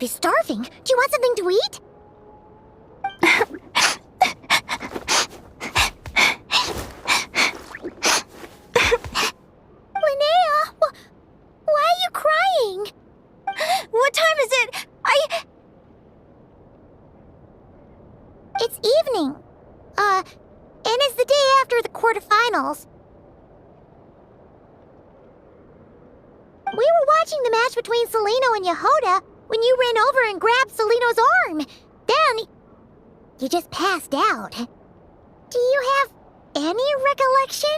be starving. Do you want something to eat? Linnea, why are you crying? What time is it? It's evening. And it's the day after the quarterfinals. We were watching the match between Celino and Yehoda when you ran over and grabbed Celino's arm. Then, you just passed out. Do you have any recollection?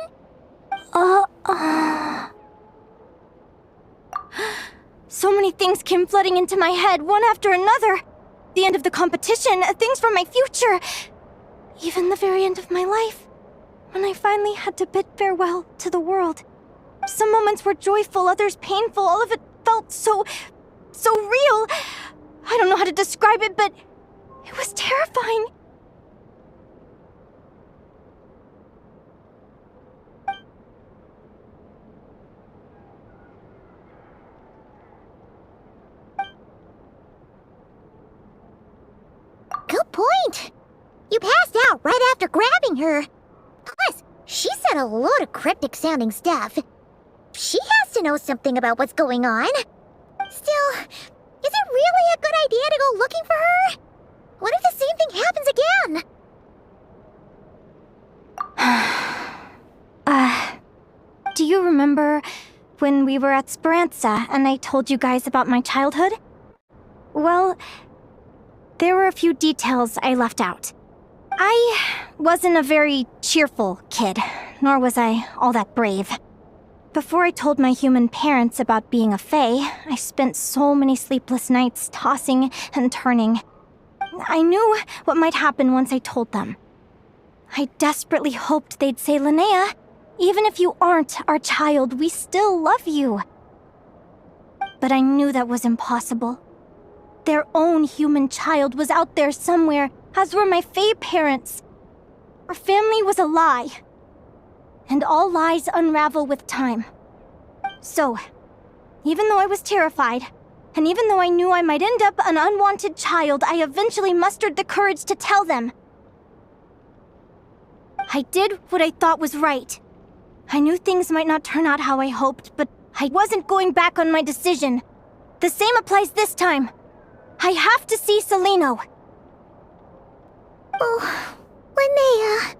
So many things came flooding into my head, one after another. The end of the competition, things from my future. Even the very end of my life, when I finally had to bid farewell to the world. Some moments were joyful, others painful. All of it felt so real. I don't know how to describe it, but it was terrifying. Good point. You passed out right after grabbing her. Plus, she said a load of cryptic-sounding stuff. She has to know something about what's going on. Still, is it really a good idea to go looking for her? What if the same thing happens again? Do you remember when we were at Speranza and I told you guys about my childhood? Well, there were a few details I left out. I wasn't a very cheerful kid, nor was I all that brave. Before I told my human parents about being a fae, I spent so many sleepless nights tossing and turning. I knew what might happen once I told them. I desperately hoped they'd say, Linnea, even if you aren't our child, we still love you. But I knew that was impossible. Their own human child was out there somewhere, as were my fae parents. Our family was a lie. And all lies unravel with time. So, even though I was terrified, and even though I knew I might end up an unwanted child, I eventually mustered the courage to tell them. I did what I thought was right. I knew things might not turn out how I hoped, but I wasn't going back on my decision. The same applies this time. I have to see Celino. Oh, Linnea.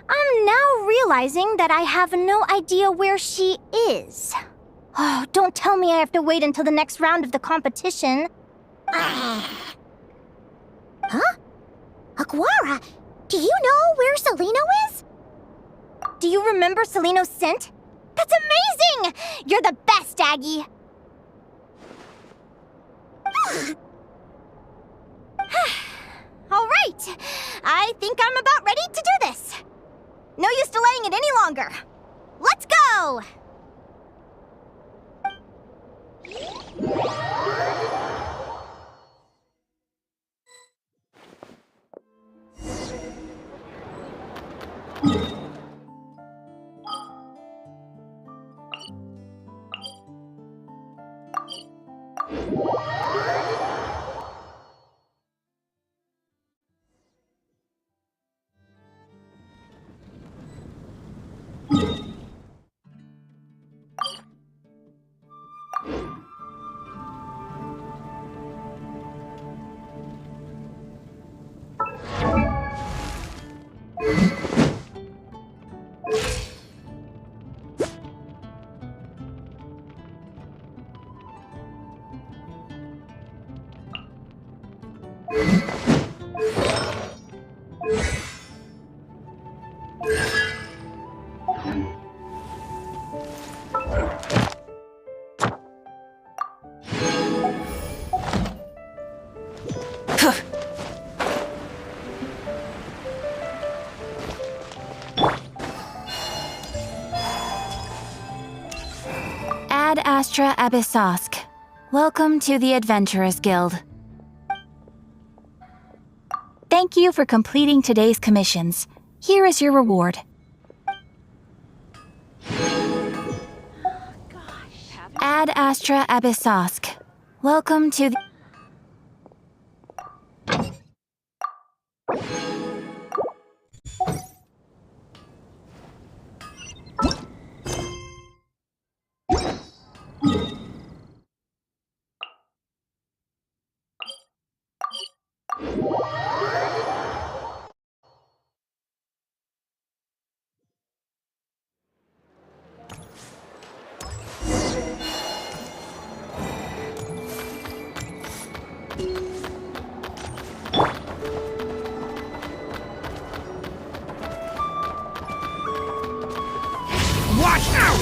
I'm now realizing that I have no idea where she is. Oh, don't tell me I have to wait until the next round of the competition. Huh? Aquara, do you know where Celino is? Do you remember Celino's scent? That's amazing! You're the best, Aggie! All right, I think I'm about ready to do this. No use delaying it any longer. Let's go! Ad Astra Abyssosk. Welcome to the Adventurers Guild. Thank you for completing today's commissions. Here is your reward. Ad Astra Abyssosk. Welcome to the... Watch out!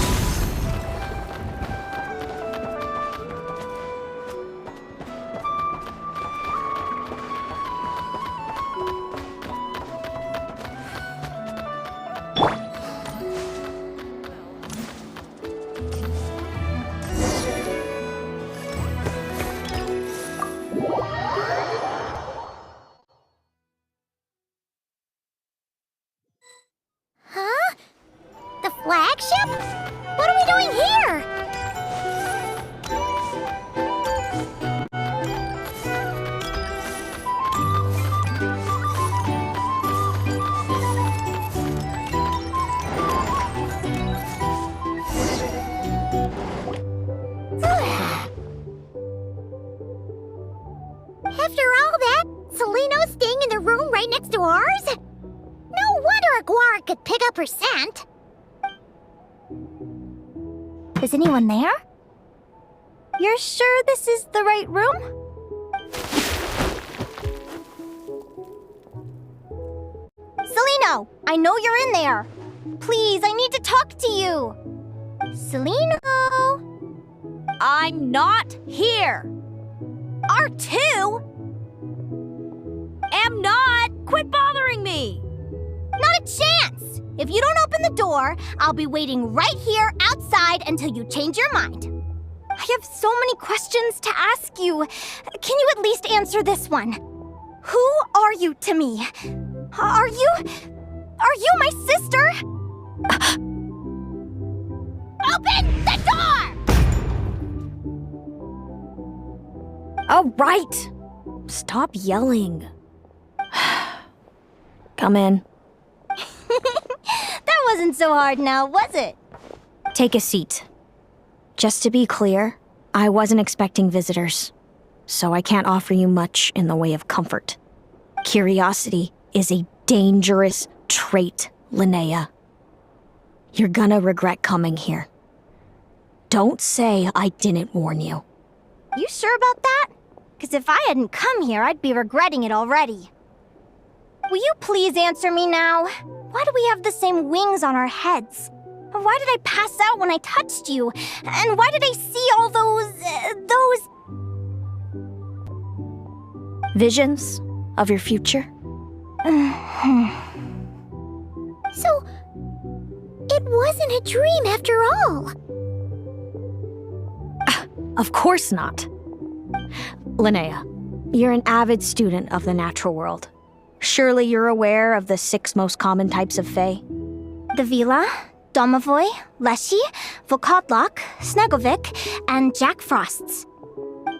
Huh? The flagship? What are we doing here? After all that, Seleno's staying in the room right next to ours? No wonder a Guar could pick up her scent. Is anyone there? You're sure this is the right room? Seleno, I know you're in there. Please, I need to talk to you. Seleno? I'm not here. R2? Am not. Quit bothering me. Not a chance! If you don't open the door, I'll be waiting right here outside until you change your mind. I have so many questions to ask you. Can you at least answer this one? Who are you to me? Are you my sister? Open the door! All right. Stop yelling. Come in. That wasn't so hard now, was it? Take a seat. Just to be clear, I wasn't expecting visitors, so I can't offer you much in the way of comfort. Curiosity is a dangerous trait, Linnea. You're gonna regret coming here. Don't say I didn't warn you. You sure about that? Because if I hadn't come here, I'd be regretting it already. Will you please answer me now? Why do we have the same wings on our heads? Why did I pass out when I touched you? And why did I see all those... Visions of your future? So, it wasn't a dream after all. Of course not. Linnea, you're an avid student of the natural world. Surely you're aware of the 6 most common types of Fae? The Vila, Domovoy, Leshy, Volkodlok, Snegovic, and Jack Frosts.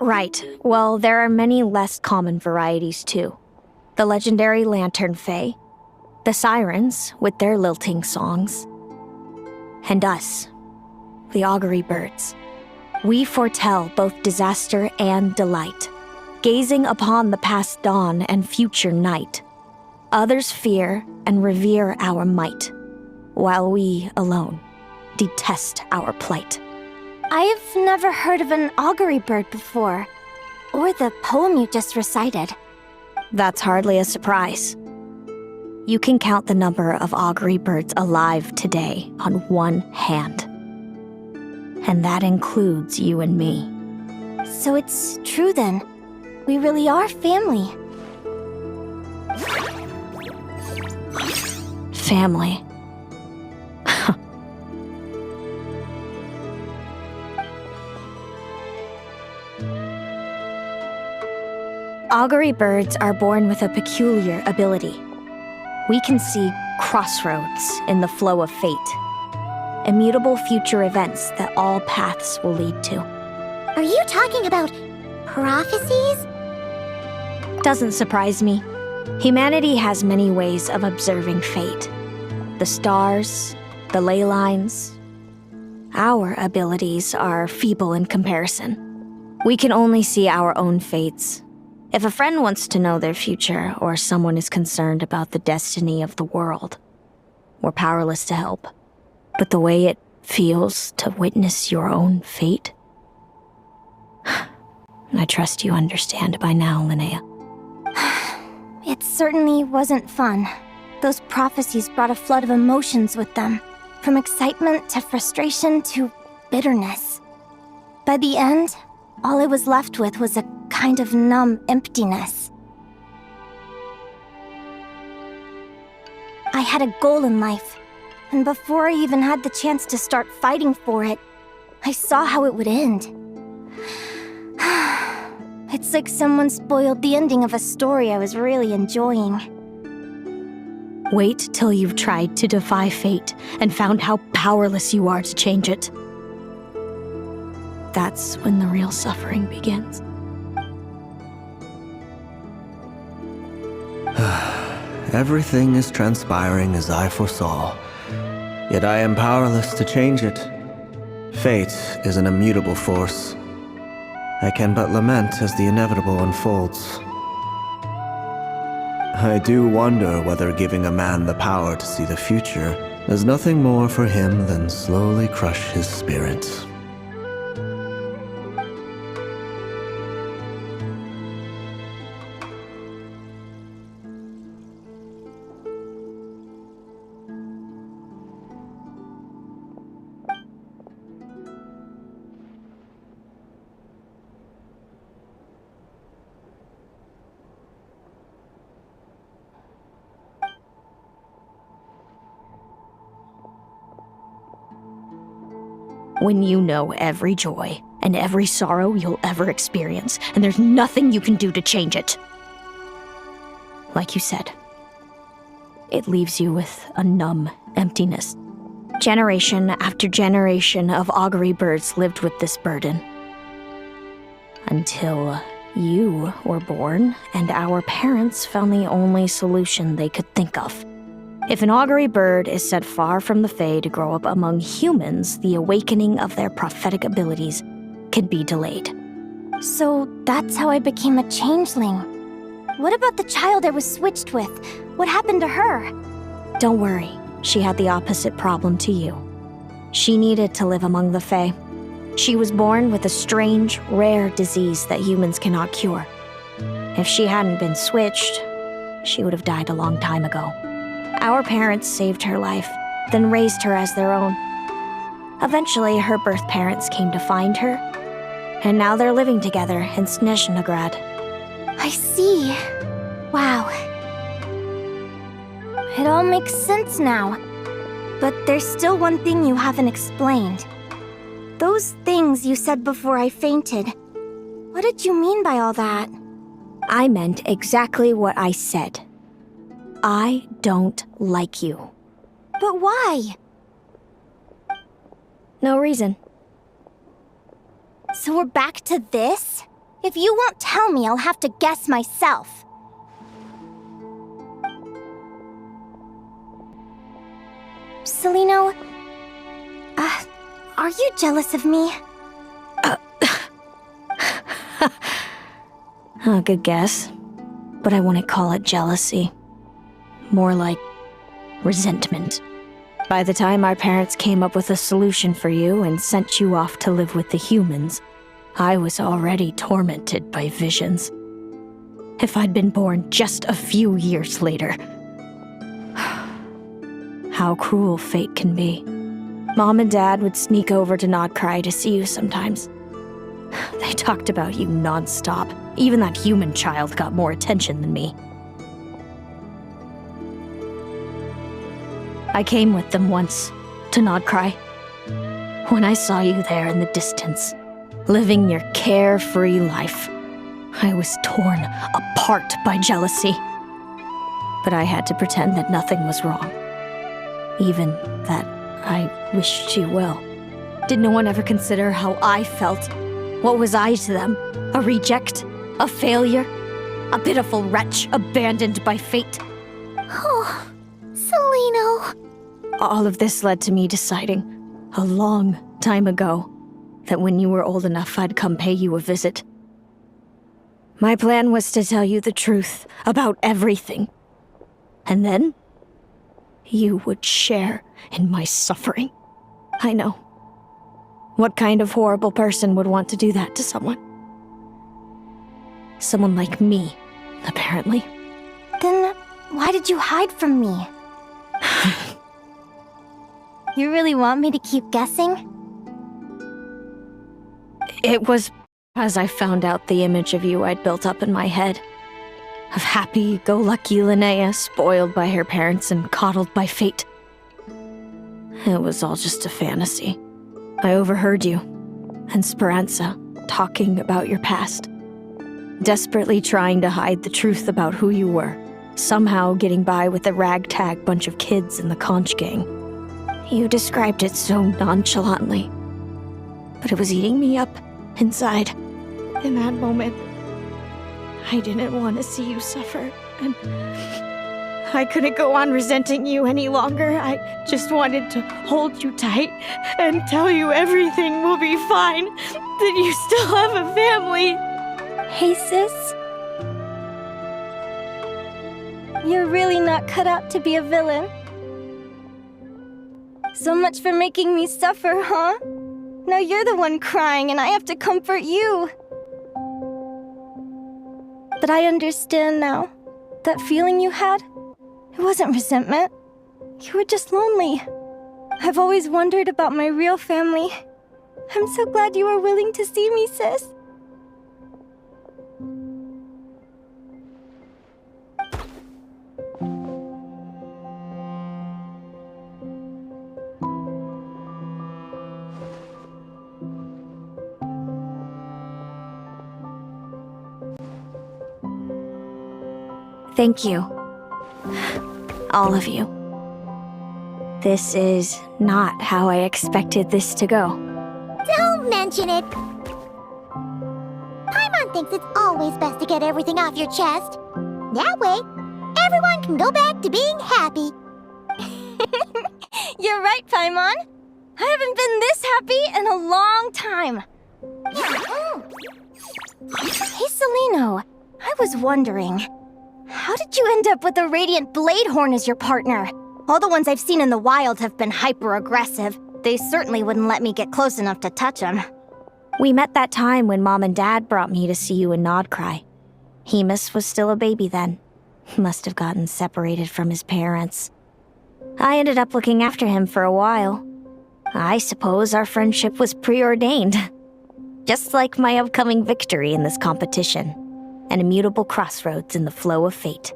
Right. Well, there are many less common varieties too. The legendary Lantern Fae, the Sirens with their lilting songs, and us, the Augury Birds. We foretell both disaster and delight, gazing upon the past dawn and future night. Others fear and revere our might, while we alone detest our plight. I've never heard of an augury bird before, or the poem you just recited. That's hardly a surprise. You can count the number of augury birds alive today on one hand. And that includes you and me. So it's true then. We really are family. Family. Augury birds are born with a peculiar ability. We can see crossroads in the flow of fate, immutable future events that all paths will lead to. Are you talking about Prophecies? Doesn't surprise me. Humanity has many ways of observing fate. The stars, the ley lines. Our abilities are feeble in comparison. We can only see our own fates. If a friend wants to know their future, or someone is concerned about the destiny of the world, we're powerless to help. But the way it feels to witness your own fate, I trust you understand by now, Linnea. It certainly wasn't fun. Those prophecies brought a flood of emotions with them, from excitement to frustration to bitterness. By the end, all I was left with was a kind of numb emptiness. I had a goal in life, and before I even had the chance to start fighting for it, I saw how it would end. It's like someone spoiled the ending of a story I was really enjoying. Wait till you've tried to defy fate and found how powerless you are to change it. That's when the real suffering begins. Everything is transpiring as I foresaw, yet I am powerless to change it. Fate is an immutable force. I can but lament as the inevitable unfolds. I do wonder whether giving a man the power to see the future is nothing more for him than slowly crush his spirit. When you know every joy and every sorrow you'll ever experience, and there's nothing you can do to change it. Like you said, it leaves you with a numb emptiness. Generation after generation of augury birds lived with this burden. Until you were born, and our parents found the only solution they could think of. If an augury bird is set far from the Fae to grow up among humans, the awakening of their prophetic abilities can be delayed. So that's how I became a changeling. What about the child I was switched with? What happened to her? Don't worry, she had the opposite problem to you. She needed to live among the Fae. She was born with a strange, rare disease that humans cannot cure. If she hadn't been switched, she would have died a long time ago. Our parents saved her life, then raised her as their own. Eventually, her birth parents came to find her, and now they're living together in Snezhnograd. I see. Wow. It all makes sense now. But there's still one thing you haven't explained. Those things you said before I fainted. What did you mean by all that? I meant exactly what I said. I don't like you. But why? No reason. So we're back to this? If you won't tell me, I'll have to guess myself. Celino, are you jealous of me? Good guess. But I wouldn't call it jealousy. More like resentment. By the time our parents came up with a solution for you and sent you off to live with the humans, I was already tormented by visions. If I'd been born just a few years later. How cruel fate can be. Mom and Dad would sneak over to Nodcry to see you sometimes. They talked about you non-stop. Even that human child got more attention than me. I came with them once, to Nodcry. When I saw you there in the distance, living your carefree life, I was torn apart by jealousy. But I had to pretend that nothing was wrong. Even that I wished you well. Did no one ever consider how I felt What was I to them? A reject? A failure? A pitiful wretch abandoned by fate? Oh, Celino. All of this led to me deciding, a long time ago, that when you were old enough, I'd come pay you a visit. My plan was to tell you the truth about everything. And then, you would share in my suffering. I know. What kind of horrible person would want to do that to someone? Someone like me, apparently. Then why did you hide from me? You really want me to keep guessing? It was as I found out the image of you I'd built up in my head. Of happy-go-lucky Linnea, spoiled by her parents and coddled by fate. It was all just a fantasy. I overheard you, and Speranza, talking about your past. Desperately trying to hide the truth about who you were. Somehow getting by with the ragtag bunch of kids in the conch gang. You described it so nonchalantly. But it was eating me up inside. In that moment, I didn't want to see you suffer, and I couldn't go on resenting you any longer. I just wanted to hold you tight and tell you everything will be fine, that you still have a family. Hey, sis. You're really not cut out to be a villain. So much for making me suffer, huh? Now you're the one crying and I have to comfort you. But I understand now. That feeling you had, it wasn't resentment. You were just lonely. I've always wondered about my real family. I'm so glad you were willing to see me, sis. Thank you. All of you. This is not how I expected this to go. Don't mention it. Paimon thinks it's always best to get everything off your chest. That way, everyone can go back to being happy. You're right, Paimon. I haven't been this happy in a long time. Hey, Celino. I was wondering, how did you end up with a Radiant Bladehorn as your partner? All the ones I've seen in the wild have been hyper-aggressive. They certainly wouldn't let me get close enough to touch them. We met that time when Mom and Dad brought me to see you in Nodcry. Hemus was still a baby then. Must have gotten separated from his parents. I ended up looking after him for a while. I suppose our friendship was preordained. Just like my upcoming victory in this competition. An immutable crossroads in the flow of fate.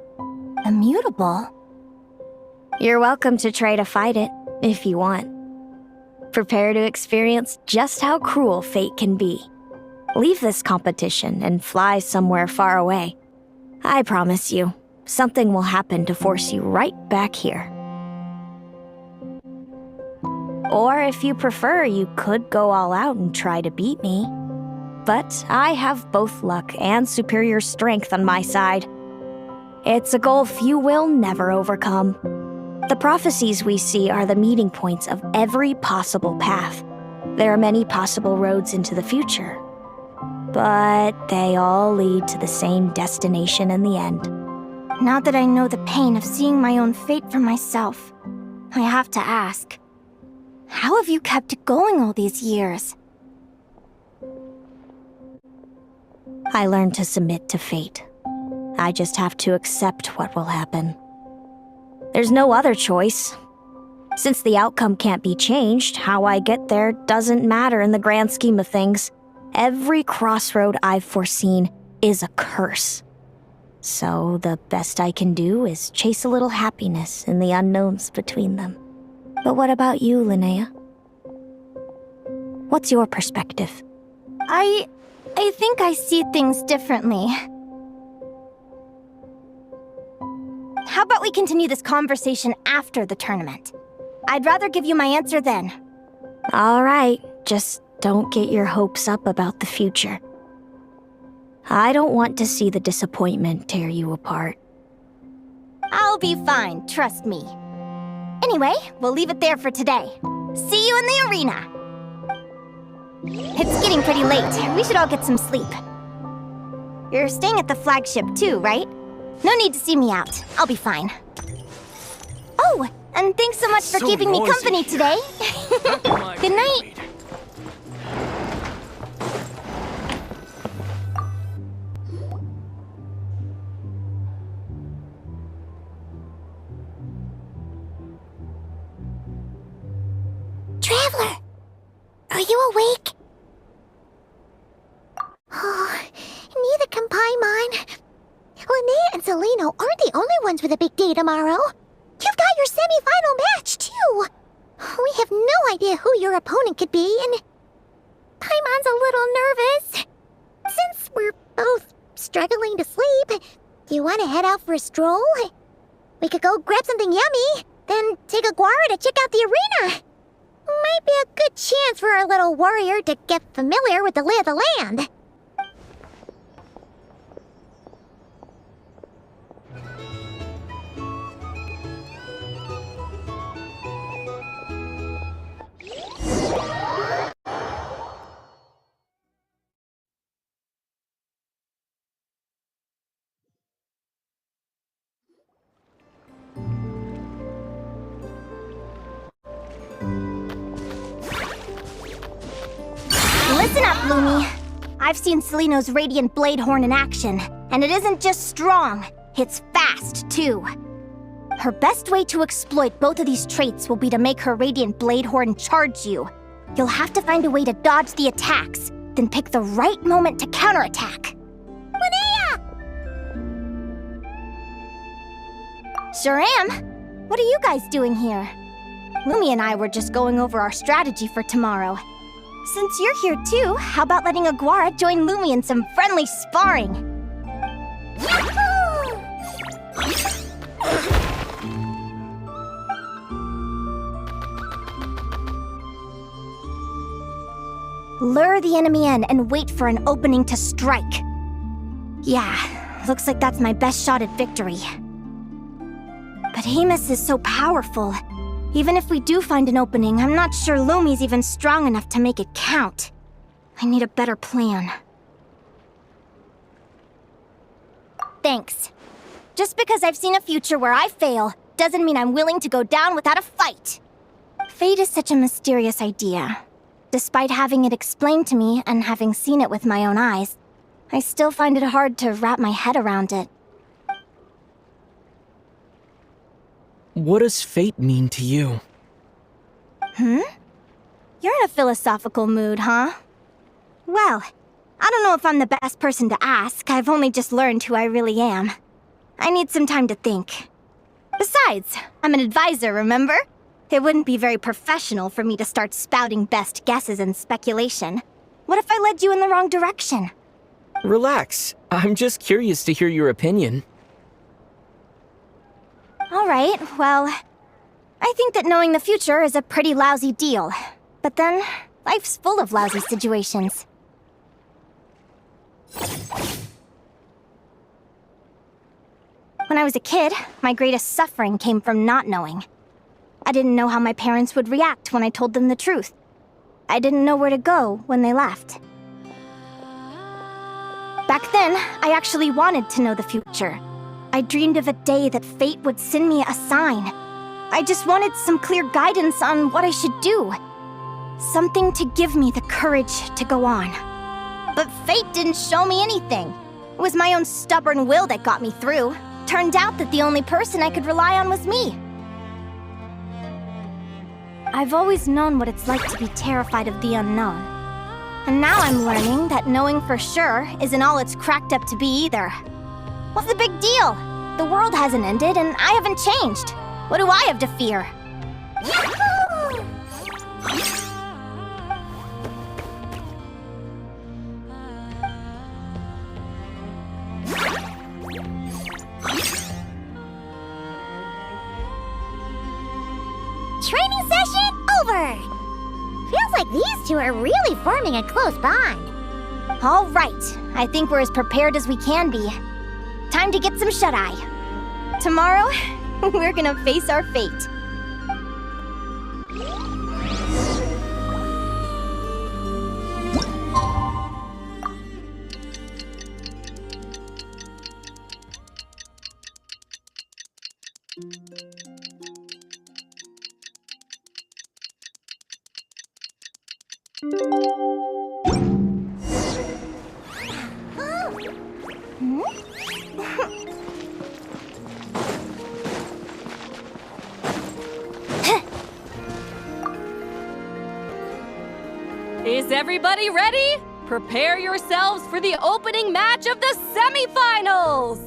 Immutable? You're welcome to try to fight it, if you want. Prepare to experience just how cruel fate can be. Leave this competition and fly somewhere far away. I promise you, something will happen to force you right back here. Or if you prefer, you could go all out and try to beat me. But I have both luck and superior strength on my side. It's a gulf you will never overcome. The prophecies we see are the meeting points of every possible path. There are many possible roads into the future. But they all lead to the same destination in the end. Now that I know the pain of seeing my own fate for myself, I have to ask, how have you kept it going all these years? I learned to submit to fate. I just have to accept what will happen. There's no other choice. Since the outcome can't be changed, how I get there doesn't matter in the grand scheme of things. Every crossroad I've foreseen is a curse. So the best I can do is chase a little happiness in the unknowns between them. But what about you, Linnea? What's your perspective? I think I see things differently. How about we continue this conversation after the tournament? I'd rather give you my answer then. All right, just Don't get your hopes up about the future. I don't want to see the disappointment tear you apart. I'll be fine, trust me. Anyway, we'll leave it there for today. See you in the arena! It's getting pretty late. We should all get some sleep. You're staying at the flagship too, right? No need to see me out. I'll be fine. Oh, and thanks so much for keeping me company today. Good night. Traveler! Are you awake? Oh, neither can Paimon. Linnea and Celino aren't the only ones with a big day tomorrow. You've got your semi-final match, too. We have no idea who your opponent could be, and Paimon's a little nervous. Since we're both struggling to sleep, you want to head out for a stroll? We could go grab something yummy, then take a guara to check out the arena. Might be a good chance for our little warrior to get familiar with the lay of the land. Listen up, Lumi. I've seen Celino's Radiant Blade Horn in action, and it isn't just strong, it's fast, too. Her best way to exploit both of these traits will be to make her Radiant Blade Horn charge you. You'll have to find a way to dodge the attacks, then pick the right moment to counterattack. Linnea! Sure am. What are you guys doing here? Lumi and I were just going over our strategy for tomorrow. Since you're here too, how about letting Aguara join Lumi in some friendly sparring? Yahoo! Lure the enemy in and wait for an opening to strike. Yeah, looks like that's my best shot at victory. But Amos is so powerful. Even if we do find an opening, I'm not sure Lumi's even strong enough to make it count. I need a better plan. Thanks. Just because I've seen a future where I fail, doesn't mean I'm willing to go down without a fight. Fate is such a mysterious idea. Despite having it explained to me and having seen it with my own eyes, I still find it hard to wrap my head around it. What does fate mean to you? You're in a philosophical mood, huh? Well, I don't know if I'm the best person to ask. I've only just learned who I really am. I need some time to think. Besides, I'm an advisor, remember? It wouldn't be very professional for me to start spouting best guesses and speculation. What if I led you in the wrong direction? Relax. I'm just curious to hear your opinion. Alright, well, I think that knowing the future is a pretty lousy deal. But then, life's full of lousy situations. When I was a kid, my greatest suffering came from not knowing. I didn't know how my parents would react when I told them the truth. I didn't know where to go when they left. Back then, I actually wanted to know the future. I dreamed of a day that fate would send me a sign. I just wanted some clear guidance on what I should do. Something to give me the courage to go on. But fate didn't show me anything. It was my own stubborn will that got me through. Turned out that the only person I could rely on was me. I've always known what it's like to be terrified of the unknown. And now I'm learning that knowing for sure isn't all it's cracked up to be either. What's the big deal? The world hasn't ended and I haven't changed. What do I have to fear? Yahoo! Training session over! Feels like these two are really forming a close bond. All right, I think we're as prepared as we can be. Time to get some shut-eye. Tomorrow, we're gonna face our fate. Is everybody ready? Prepare yourselves for the opening match of the semifinals!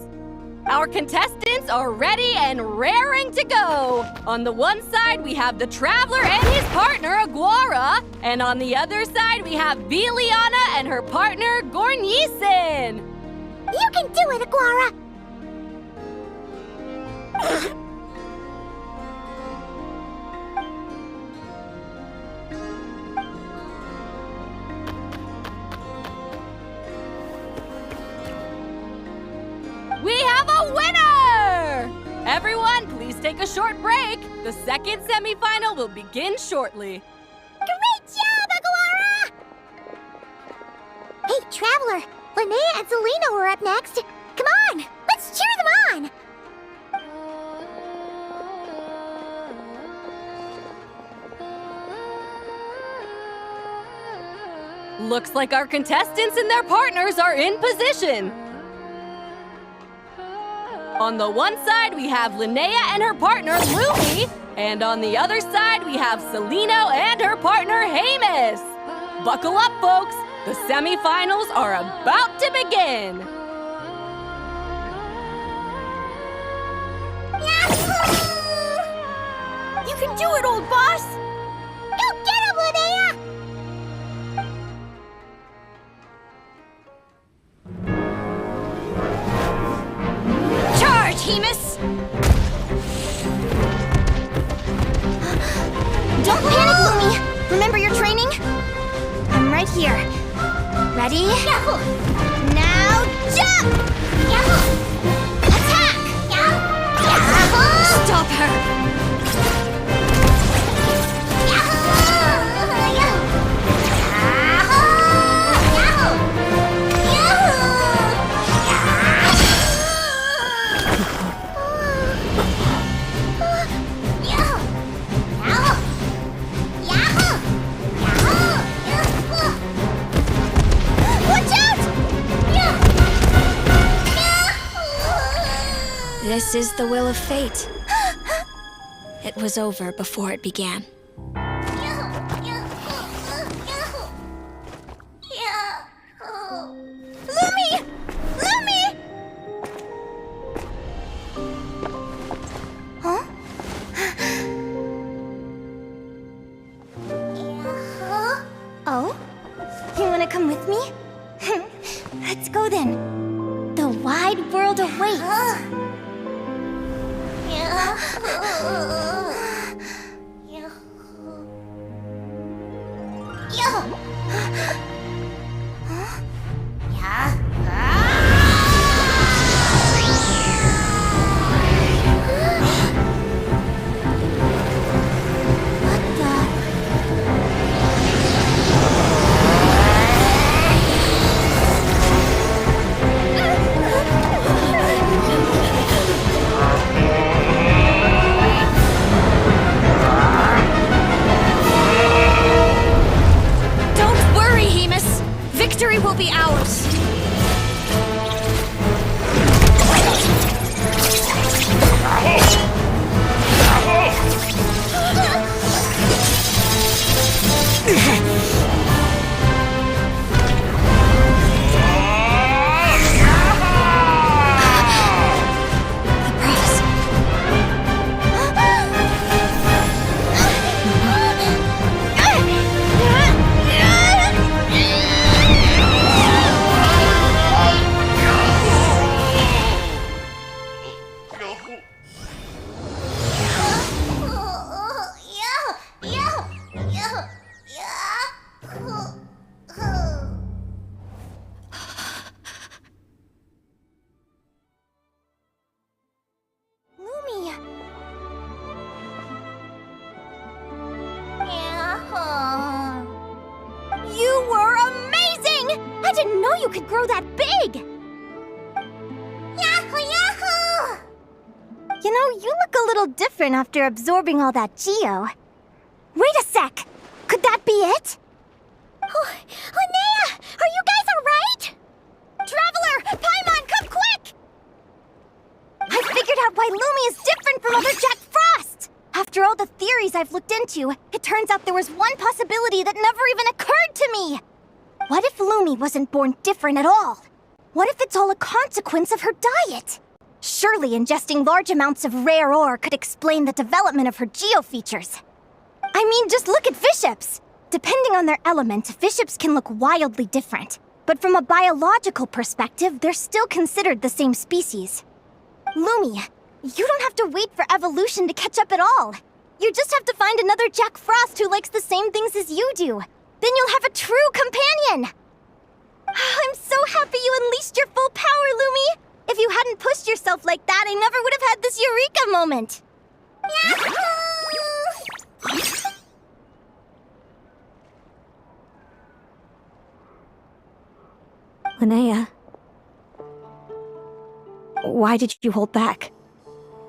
Our contestants are ready and raring to go! On the one side, we have the Traveler and his partner, Aguara. And on the other side, we have Viliana and her partner, Gornisen. You can do it, Aguara! We have a winner! Everyone, please take a short break. The second semifinal will begin shortly. Great job, Aguara! Hey, Traveler, Linnea and Selena are up next. Come on, let's cheer them on! Looks like our contestants and their partners are in position. On the one side, we have Linnea and her partner, Lumi. And on the other side, we have Celino and her partner, Hamus. Buckle up, folks. The semifinals are about to begin. You can do it, old boss! Go get him, Linnea! Charge, Hemus! Don't panic, Lumi! Remember your training? I'm right here. Ready? Yahoo! Now jump! Yahoo! Attack! Yahoo! Stop her! Yahoo! Yahoo! Yahoo! Watch out! This is the will of fate. It was over before it began. Lumi! Lumi! Huh? Oh? You wanna come with me? Let's go then. The wide world awaits. What the? Don't worry, Hemus. Victory will be ours. The cross. didn't know you could grow that big! Yahoo, yahoo! You know, you look a little different after absorbing all that Geo. Wait a sec! Could that be it? Linnea, are you guys alright? Traveler! Paimon, come quick! I figured out why Lumi is different from other Jack Frost! After all the theories I've looked into, it turns out there was one possibility that never even occurred to me! What if Lumi wasn't born different at all? What if it's all a consequence of her diet? Surely ingesting large amounts of rare ore could explain the development of her geofeatures. I mean, just look at fiships! Depending on their element, fiships can look wildly different. But from a biological perspective, they're still considered the same species. Lumi, you don't have to wait for evolution to catch up at all. You just have to find another Jack Frost who likes the same things as you do. Then you'll have a true companion! I'm so happy you unleashed your full power, Lumi! If you hadn't pushed yourself like that, I never would have had this eureka moment! Yahoo! Linnea, why did you hold back?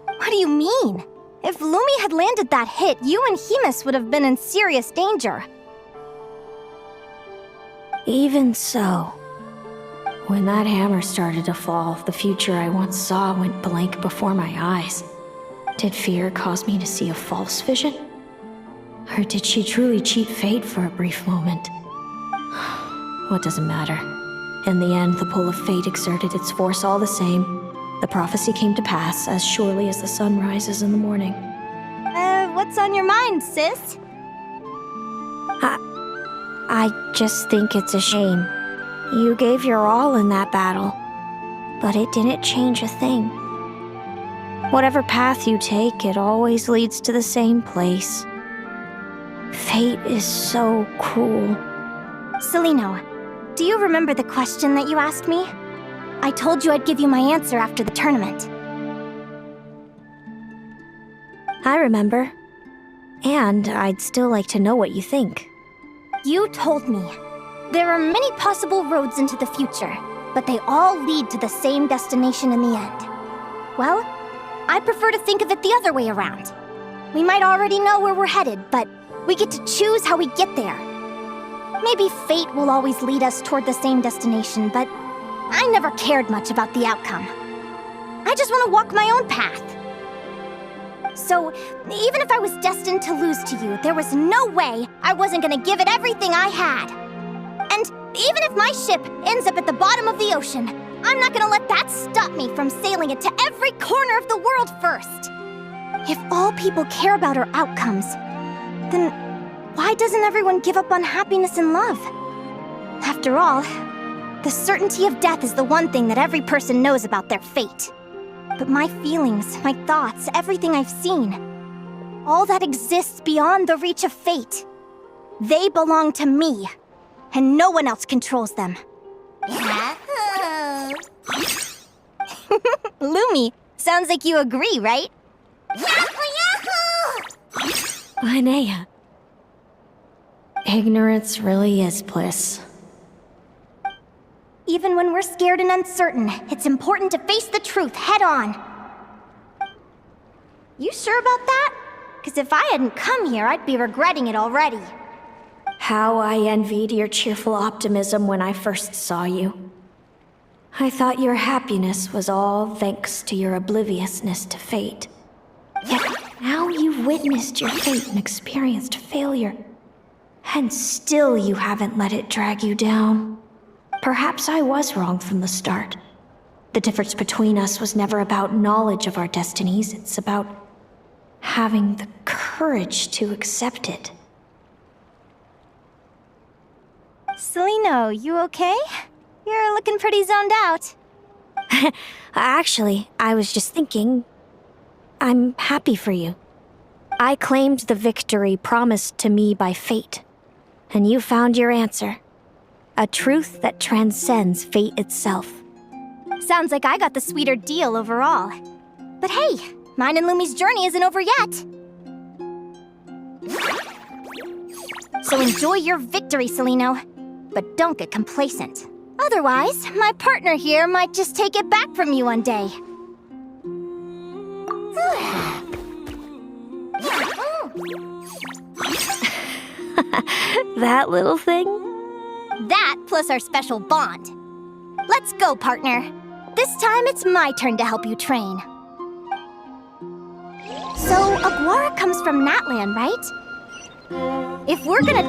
What do you mean? If Lumi had landed that hit, you and Hemus would have been in serious danger. Even so, when that hammer started to fall, the future I once saw went blank before my eyes. Did fear cause me to see a false vision? Or did she truly cheat fate for a brief moment? What does it matter? In the end, the pull of fate exerted its force all the same. The prophecy came to pass as surely as the sun rises in the morning. What's on your mind, sis? I just think it's a shame. You gave your all in that battle, but it didn't change a thing. Whatever path you take, it always leads to the same place. Fate is so cruel. Celino, do you remember the question that you asked me? I told you I'd give you my answer after the tournament. I remember. And I'd still like to know what you think. You told me. There are many possible roads into the future, but they all lead to the same destination in the end. Well, I prefer to think of it the other way around. We might already know where we're headed, but we get to choose how we get there. Maybe fate will always lead us toward the same destination, but I never cared much about the outcome. I just want to walk my own path. So, even if I was destined to lose to you, there was no way I wasn't gonna give it everything I had. And even if my ship ends up at the bottom of the ocean, I'm not gonna let that stop me from sailing it to every corner of the world first. If all people care about are outcomes, then why doesn't everyone give up on happiness and love? After all, the certainty of death is the one thing that every person knows about their fate. But my feelings, my thoughts, everything I've seen, all that exists beyond the reach of fate, they belong to me, and no one else controls them. Yahoo! Lumi, sounds like you agree, right? Yahoo, yahoo! Linnea. Ignorance really is bliss. Even when we're scared and uncertain, it's important to face the truth head on. You sure about that? Because if I hadn't come here, I'd be regretting it already. How I envied your cheerful optimism when I first saw you. I thought your happiness was all thanks to your obliviousness to fate. Yet now you've witnessed your fate and experienced failure. And still you haven't let it drag you down. Perhaps I was wrong from the start. The difference between us was never about knowledge of our destinies, it's about having the courage to accept it. Celino, you okay? You're looking pretty zoned out. Actually, I was just thinking, I'm happy for you. I claimed the victory promised to me by fate, and you found your answer. A truth that transcends fate itself. Sounds like I got the sweeter deal overall. But hey, mine and Lumi's journey isn't over yet. So enjoy your victory, Celino. But don't get complacent. Otherwise, my partner here might just take it back from you one day. That little thing? That plus our special bond. Let's go, partner. This time it's my turn to help you train. So, Aguara comes from Natlan, right? If we're gonna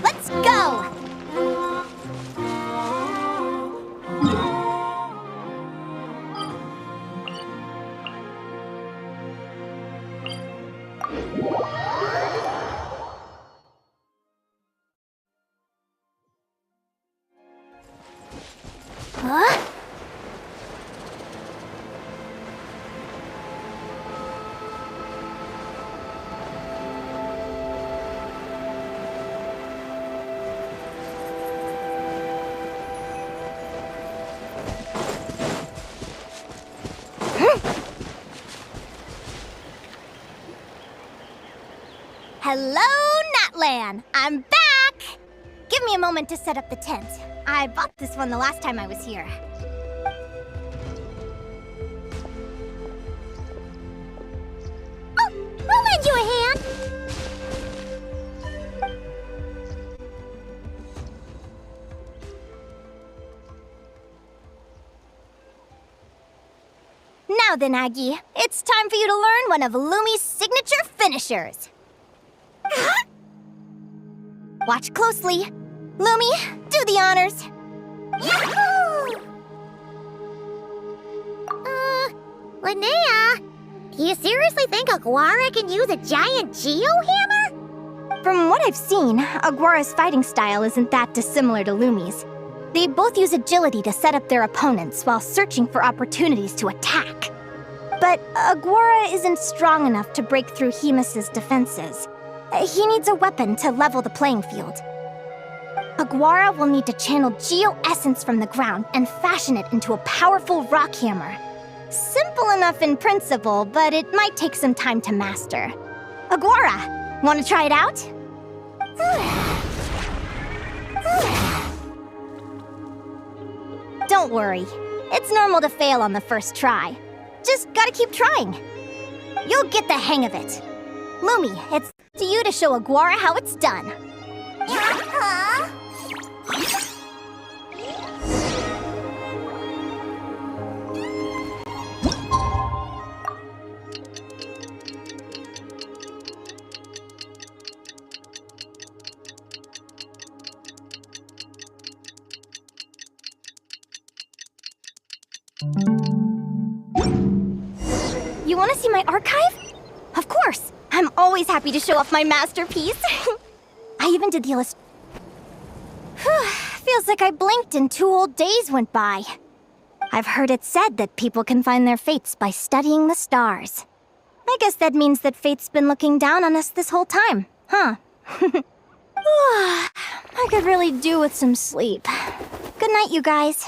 let's go! Huh? Hello, Natlan! I'm back! Give me a moment to set up the tent. I bought this one the last time I was here. Oh, I'll lend you a hand! Now then, Aggie, it's time for you to learn one of Lumi's signature finishers. Watch closely. Lumi, do the honors. Yahoo! Linnea, do you seriously think Aguara can use a giant geohammer? From what I've seen, Aguara's fighting style isn't that dissimilar to Lumi's. They both use agility to set up their opponents while searching for opportunities to attack. But Aguara isn't strong enough to break through Hemus's defenses. He needs a weapon to level the playing field. Aguara will need to channel Geo-Essence from the ground and fashion it into a powerful rock hammer. Simple enough in principle, but it might take some time to master. Aguara, want to try it out? Don't worry. It's normal to fail on the first try. Just gotta keep trying. You'll get the hang of it. Lumi, it's to you to show Aguara how it's done. You want to see my archive? Of course! I'm always happy to show off my masterpiece. I even did the illustration. Feels like I blinked and 2 whole days went by. I've heard it said that people can find their fates by studying the stars. I guess that means that fate's been looking down on us this whole time, huh? I could really do with some sleep. Good night, you guys.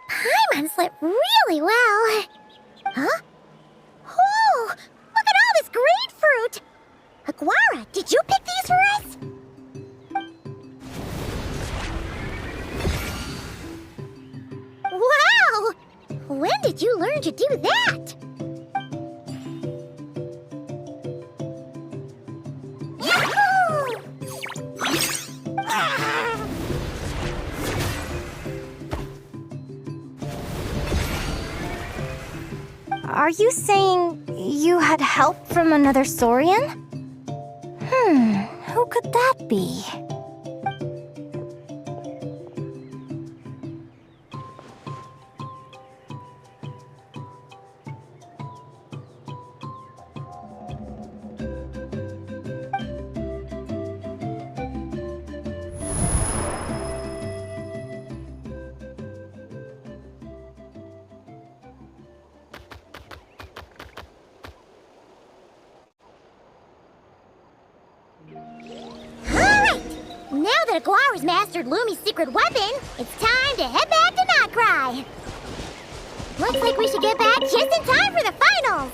Paimon slept really well. Huh? Oh, look at all this grapefruit! Aguara, did you pick these for us? Wow! When did you learn to do that? Yahoo! Are you saying you had help from another Saurian? Who could that be? Now that Aguara's mastered Lumi's secret weapon, it's time to head back to Notcry. Looks like we should get back just in time for the finals.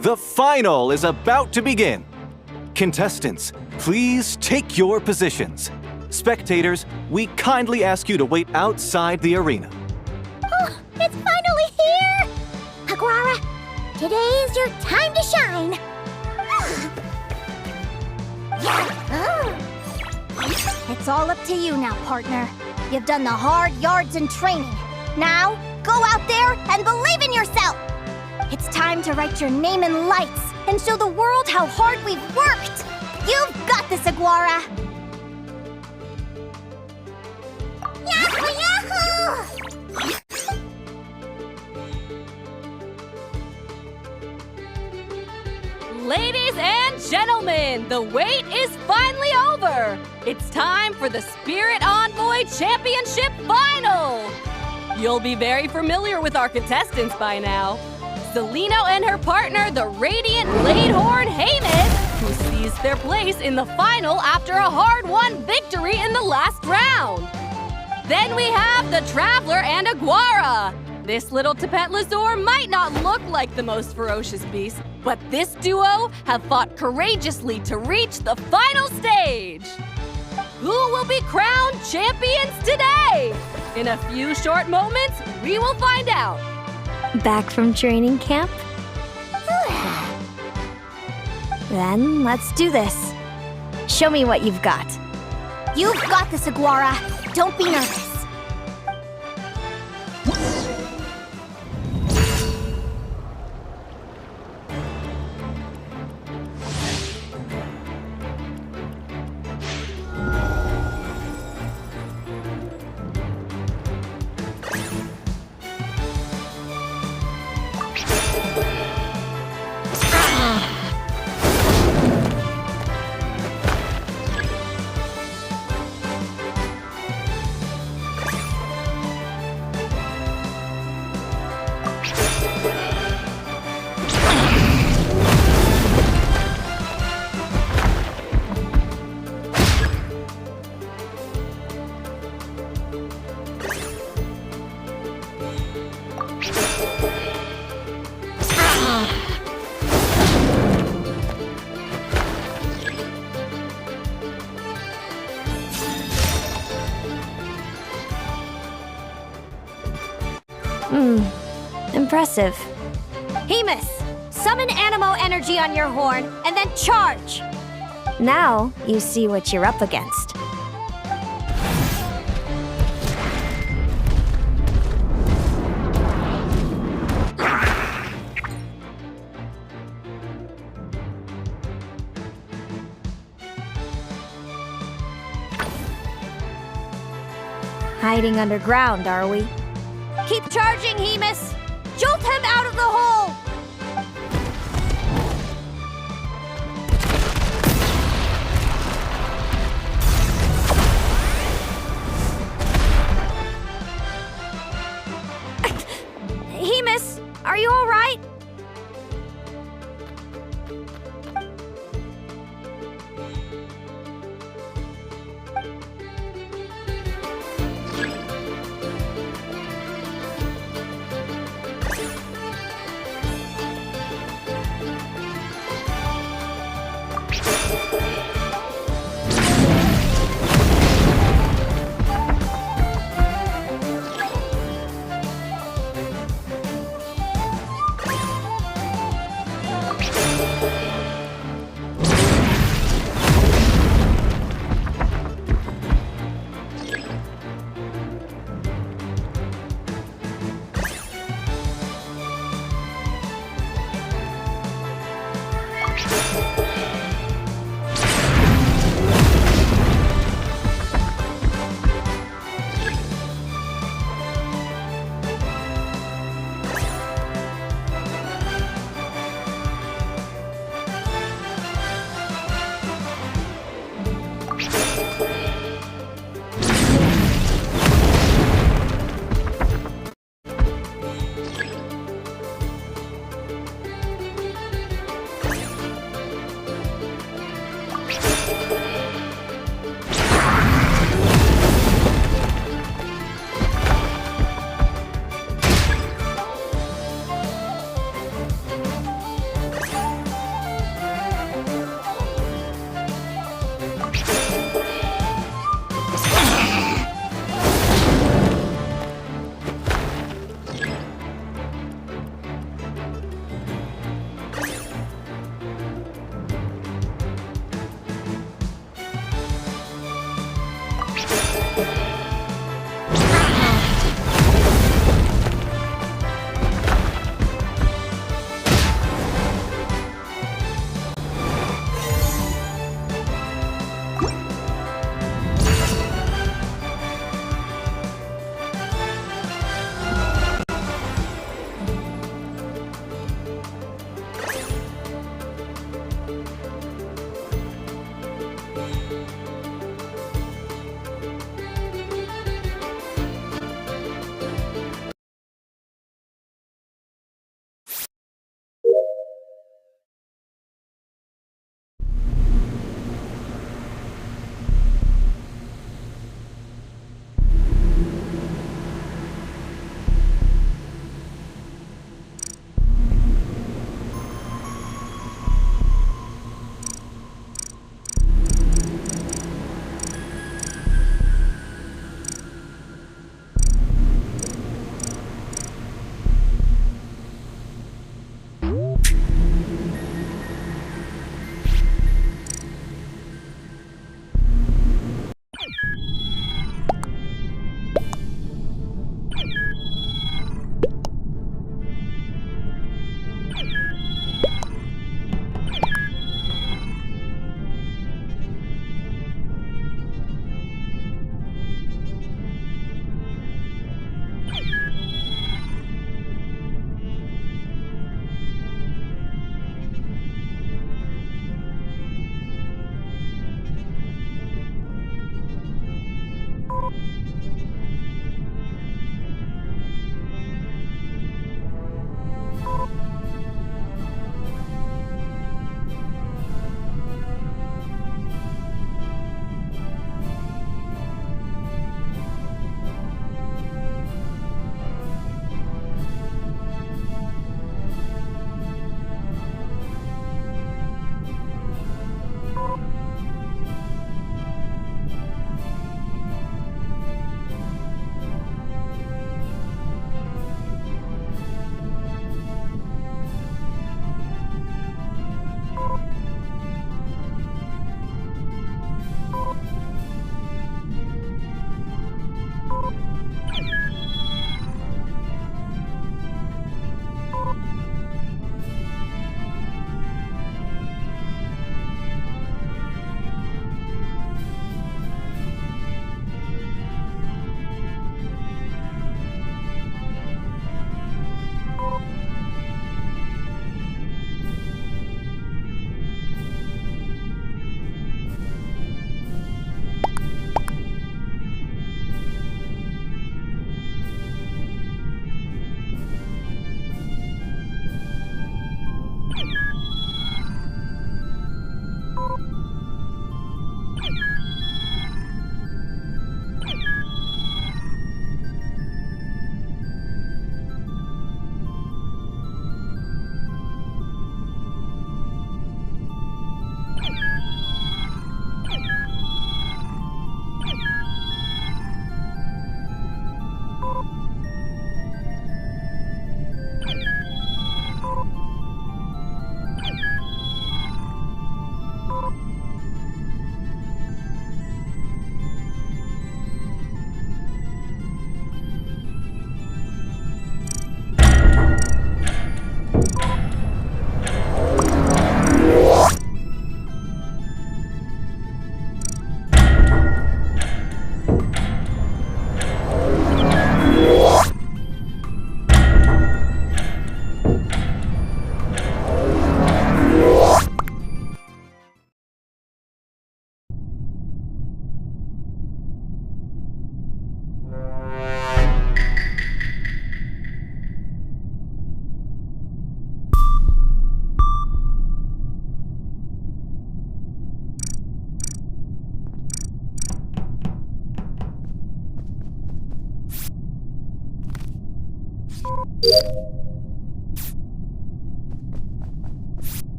The final is about to begin. Contestants, please take your positions. Spectators, we kindly ask you to wait outside the arena. Oh, it's finally here! Aguara, today is your time to shine. It's all up to you now, partner. You've done the hard yards in training. Now, go out there and believe in yourself! It's time to write your name in lights and show the world how hard we've worked! You've got this, Aguara! Yahoo! Yahoo! Ladies and gentlemen, the wait is finally over! It's time for the Spirit Envoy Championship Final! You'll be very familiar with our contestants by now. Zelino and her partner, the Radiant Bladehorn Haymis, who seized their place in the final after a hard-won victory in the last round. Then we have the Traveler and Aguara. This little Tapetlasaur might not look like the most ferocious beast, but this duo have fought courageously to reach the final stage. Who will be crowned champions today? In a few short moments, we will find out. Back from training camp? Then let's do this. Show me what you've got. You've got this, Aguara! Don't be nervous. Impressive. Haymis, summon Animo energy on your horn, and then charge! Now you see what you're up against. Hiding underground, are we? Keep charging, Haymis! Jolt him out of the hole! Haymis, are you all right?